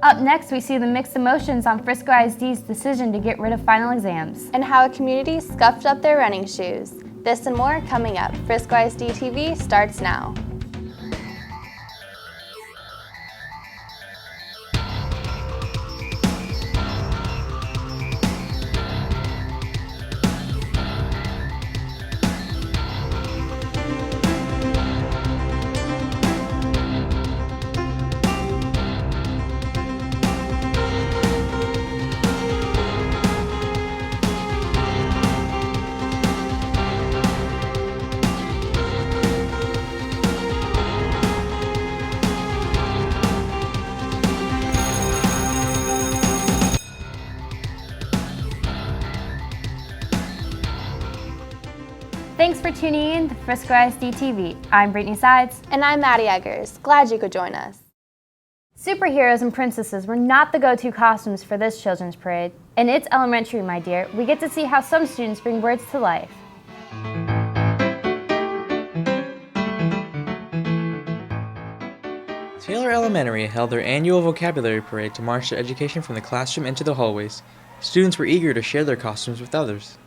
Up next, we see the mixed emotions on Frisco ISD's decision to get rid of final exams. And how a community scuffed up their running shoes. This and more coming up. Frisco ISD-TV starts now. Thanks for tuning in to Frisco ISD-TV. I'm Brittany Sides. And I'm Madi. Glad you could join us. Superheroes and princesses were not the go-to costumes for this children's parade. And it's elementary, my dear. We get to see how some students bring words to life. Taylor Elementary held their annual vocabulary parade to march their education from the classroom into the hallways. Students were eager to share their costumes with others.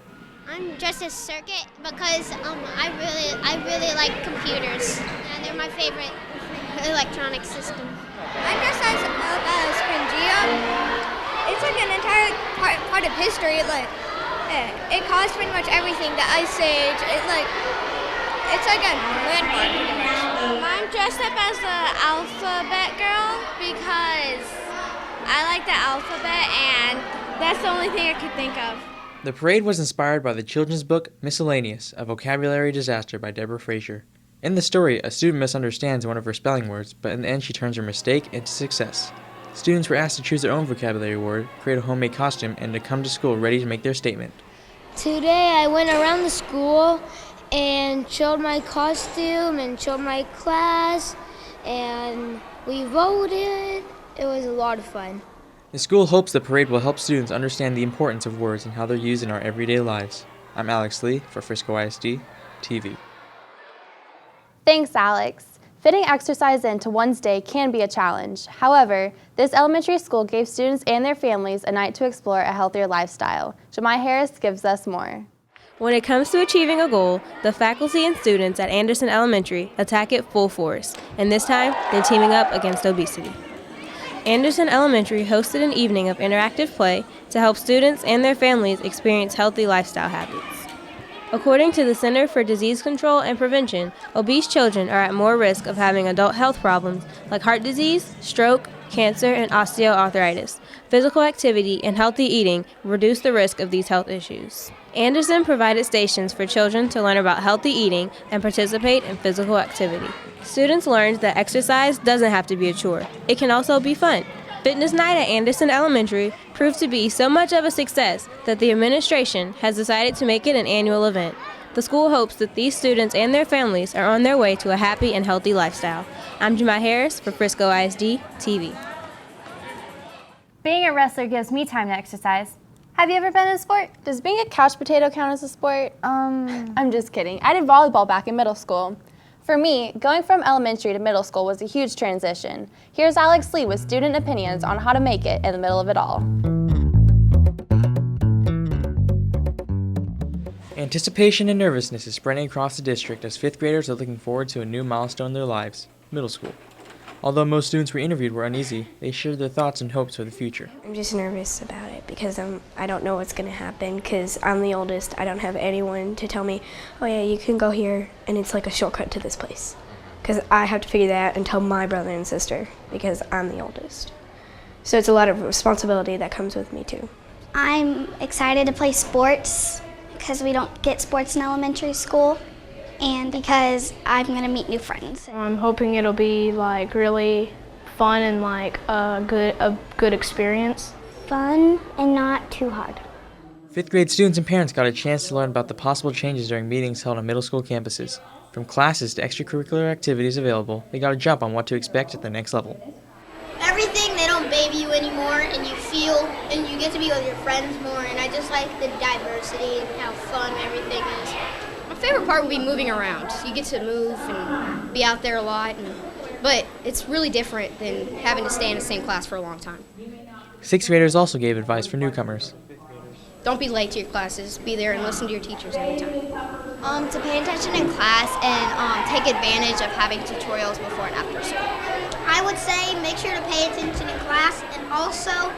I'm dressed as Circuit because I really like computers, and they're my favorite electronic system. I'm dressed as Pangea. It's like an entire part of history. It caused pretty much everything. The Ice Age. It's like a landmark pretty much. I'm dressed up as the alphabet girl because I like the alphabet, and that's the only thing I could think of. The parade was inspired by the children's book Miscellaneous, A Vocabulary Disaster by Deborah Fraser. In the story, a student misunderstands one of her spelling words, but in the end she turns her mistake into success. Students were asked to choose their own vocabulary word, create a homemade costume, and to come to school ready to make their statement. Today I went around the school and showed my costume and showed my class, and we voted. It was a lot of fun. The school hopes the parade will help students understand the importance of words and how they're used in our everyday lives. I'm Alex Lee for Frisco ISD-TV. Thanks, Alex. Fitting exercise into one's day can be a challenge. However, this elementary school gave students and their families a night to explore a healthier lifestyle. Jemai Harris gives us more. When it comes to achieving a goal, the faculty and students at Anderson Elementary attack it full force, and this time they're teaming up against obesity. Anderson Elementary hosted an evening of interactive play to help students and their families experience healthy lifestyle habits. According to the Center for Disease Control and Prevention, obese children are at more risk of having adult health problems like heart disease, stroke, cancer, and osteoarthritis. Physical activity and healthy eating reduce the risk of these health issues. Anderson provided stations for children to learn about healthy eating and participate in physical activity. Students learned that exercise doesn't have to be a chore. It can also be fun. Fitness Night at Anderson Elementary proved to be so much of a success that the administration has decided to make it an annual event. The school hopes that these students and their families are on their way to a happy and healthy lifestyle. I'm Jemai Harris for Frisco ISD-TV. Being a wrestler gives me time to exercise. Have you ever been in a sport? Does being a couch potato count as a sport? I'm just kidding. I did volleyball back in middle school. For me, going from elementary to middle school was a huge transition. Here's Alex Lee with student opinions on how to make it in the middle of it all. Anticipation and nervousness is spreading across the district as 5th graders are looking forward to a new milestone in their lives, middle school. Although most students we interviewed were uneasy, they shared their thoughts and hopes for the future. I'm just nervous about it because I don't know what's going to happen because I'm the oldest. I don't have anyone to tell me, oh yeah, you can go here and it's like a shortcut to this place. Because I have to figure that out and tell my brother and sister because I'm the oldest. So it's a lot of responsibility that comes with me too. I'm excited to play sports because we don't get sports in elementary school, and because I'm going to meet new friends. I'm hoping it'll be like really fun and like a good experience. Fun and not too hard. 5th grade students and parents got a chance to learn about the possible changes during meetings held on middle school campuses. From classes to extracurricular activities available, they got a jump on what to expect at the next level. Everything, they don't baby you anymore, and you feel, and you get to be with your friends more, and I just like the diversity and how fun everything is. My favorite part would be moving around. You get to move and be out there a lot, and but it's really different than having to stay in the same class for a long time. 6th graders also gave advice for newcomers. Don't be late to your classes. Be there and listen to your teachers every time. To pay attention in class and take advantage of having tutorials before and after school. I would say make sure to pay attention in class, and also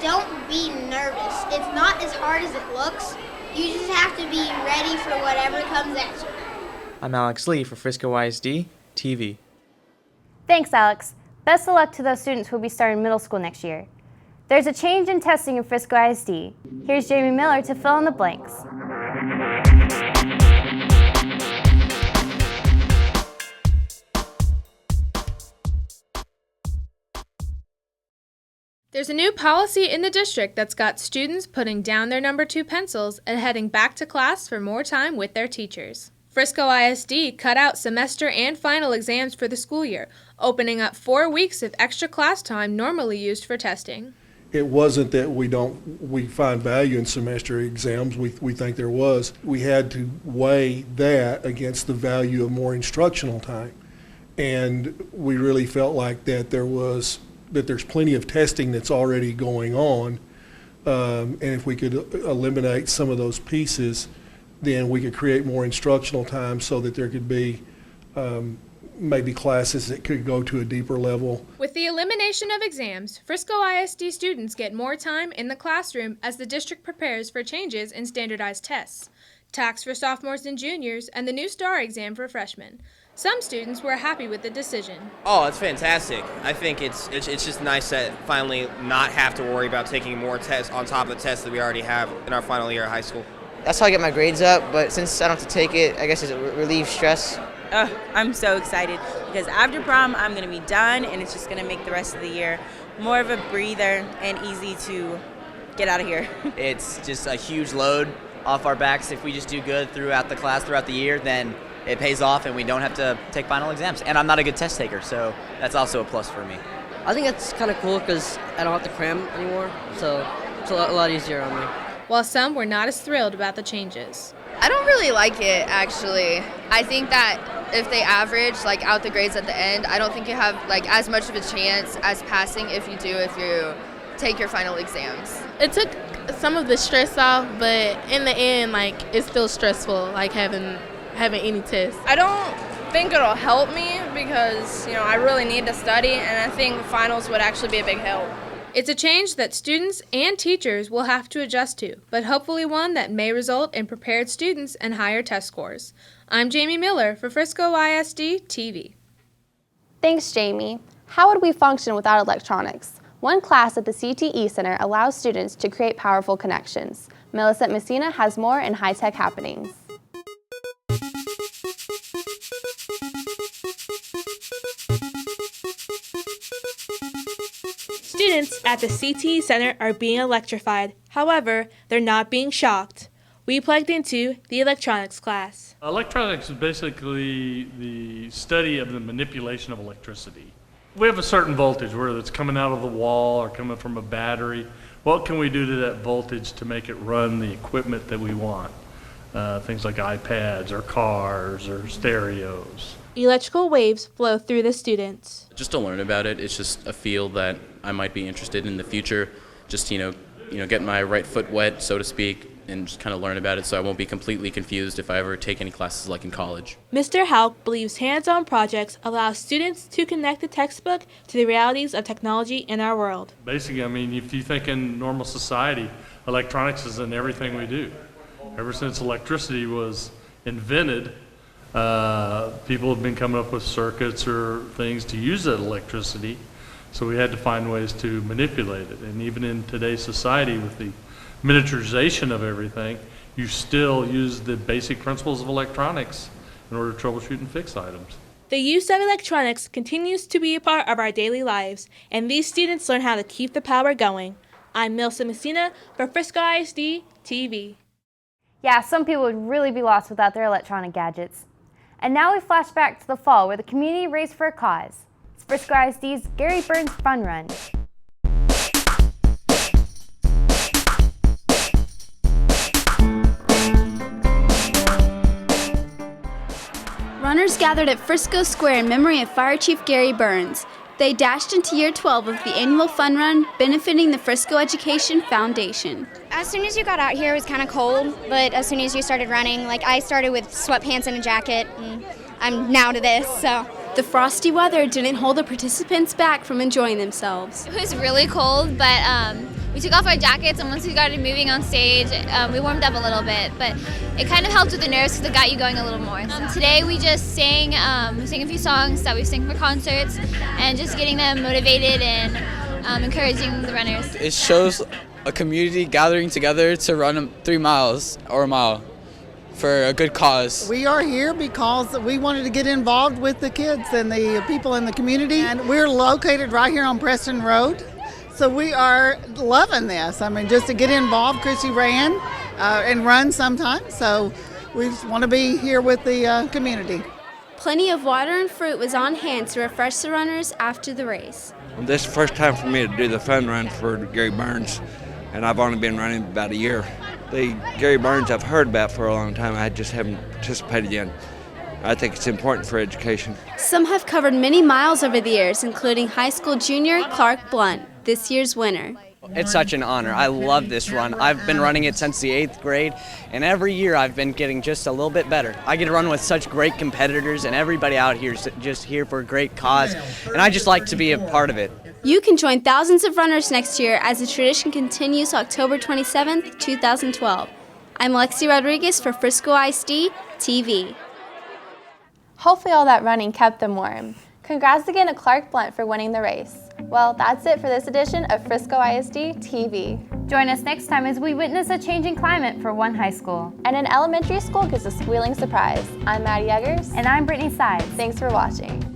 don't be nervous. It's not as hard as it looks. You just have to be ready for whatever comes at you. I'm Alex Lee for Frisco ISD-TV. Thanks, Alex. Best of luck to those students who will be starting middle school next year. There's a change in testing in Frisco ISD. Here's Jamie Miller to fill in the blanks. There's a new policy in the district that's got students putting down their number 2 pencils and heading back to class for more time with their teachers. Frisco ISD cut out semester and final exams for the school year, opening up 4 weeks of extra class time normally used for testing. It wasn't that we find value in semester exams. We think there was. We had to weigh that against the value of more instructional time. And we really felt like that there's plenty of testing that's already going on. And if we could eliminate some of those pieces, then we could create more instructional time so that there could be maybe classes that could go to a deeper level. With the elimination of exams, Frisco ISD students get more time in the classroom as the district prepares for changes in standardized tests, TAKS for sophomores and juniors, and the new STAR exam for freshmen. Some students were happy with the decision. Oh, it's fantastic. I think it's just nice to finally not have to worry about taking more tests on top of the tests that we already have in our final year of high school. That's how I get my grades up, but since I don't have to take it, I guess it relieves stress. I'm so excited because after prom, I'm going to be done, and it's just going to make the rest of the year more of a breather and easy to get out of here. It's just a huge load off our backs. If we just do good throughout the class, throughout the year, then it pays off and we don't have to take final exams. And I'm not a good test taker, so that's also a plus for me. I think it's kind of cool because I don't have to cram anymore, so it's a lot easier on me. While some were not as thrilled about the changes. I don't really like it, actually. I think that if they average out the grades at the end, I don't think you have as much of a chance as passing if you take your final exams. It took some of the stress off, but in the end, it's still stressful, having any tests. I don't think it'll help me because, I really need to study, and I think finals would actually be a big help. It's a change that students and teachers will have to adjust to, but hopefully one that may result in prepared students and higher test scores. I'm Jamie Miller for Frisco ISD-TV. Thanks, Jamie. How would we function without electronics? One class at the CTE Center allows students to create powerful connections. Millicent Messina has more in high-tech happenings. Students at the CTE Center are being electrified. However, they're not being shocked. We plugged into the electronics class. Electronics is basically the study of the manipulation of electricity. We have a certain voltage, whether it's coming out of the wall or coming from a battery. What can we do to that voltage to make it run the equipment that we want? Things like iPads or cars or stereos. Electrical waves flow through the students. Just to learn about it, it's just a field that I might be interested in the future. Just, get my right foot wet, so to speak, and just kind of learn about it so I won't be completely confused if I ever take any classes like in college. Mr. Hauk believes hands-on projects allow students to connect the textbook to the realities of technology in our world. Basically, if you think in normal society, electronics is in everything we do. Ever since electricity was invented, people have been coming up with circuits or things to use that electricity, so we had to find ways to manipulate it. And even in today's society, with the miniaturization of everything, you still use the basic principles of electronics in order to troubleshoot and fix items. The use of electronics continues to be a part of our daily lives, and these students learn how to keep the power going. I'm Milsa Messina for Frisco ISD-TV. Yeah, some people would really be lost without their electronic gadgets. And now we flash back to the fall where the community raced for a cause. It's Frisco ISD's Gary Burns Fun Run. Runners gathered at Frisco Square in memory of Fire Chief Gary Burns. They dashed into year 12 of the annual fun run benefiting the Frisco Education Foundation. As soon as you got out here, it was kind of cold, but as soon as you started running, like I started with sweatpants and a jacket, and I'm now to this, so. The frosty weather didn't hold the participants back from enjoying themselves. It was really cold, but we took off our jackets, and once we started moving on stage, we warmed up a little bit, but it kind of helped with the nerves because it got you going a little more. Today we just sang a few songs that we sing for concerts, and just getting them motivated and encouraging the runners. It shows a community gathering together to run 3 miles or a mile for a good cause. We are here because we wanted to get involved with the kids and the people in the community, and we're located right here on Preston Road. So we are loving this. I mean, just to get involved. Chrissy ran and runs sometimes, so we just want to be here with the community. Plenty of water and fruit was on hand to refresh the runners after the race. This is the first time for me to do the fun run for Gary Burns, and I've only been running about a year. The Gary Burns I've heard about for a long time, I just haven't participated in. I think it's important for education. Some have covered many miles over the years, including high school junior Clark Blunt, this year's winner. It's such an honor. I love this run. I've been running it since the 8th grade, and every year I've been getting just a little bit better. I get to run with such great competitors, and everybody out here is just here for a great cause, and I just like to be a part of it. You can join thousands of runners next year as the tradition continues October 27th, 2012. I'm Lexi Rodriguez for Frisco ISD-TV. Hopefully all that running kept them warm. Congrats again to Clark Blunt for winning the race. Well, that's it for this edition of Frisco ISD-TV. Join us next time as we witness a changing climate for one high school. And an elementary school gives a squealing surprise. I'm Madi. And I'm Brittany. Thanks for watching.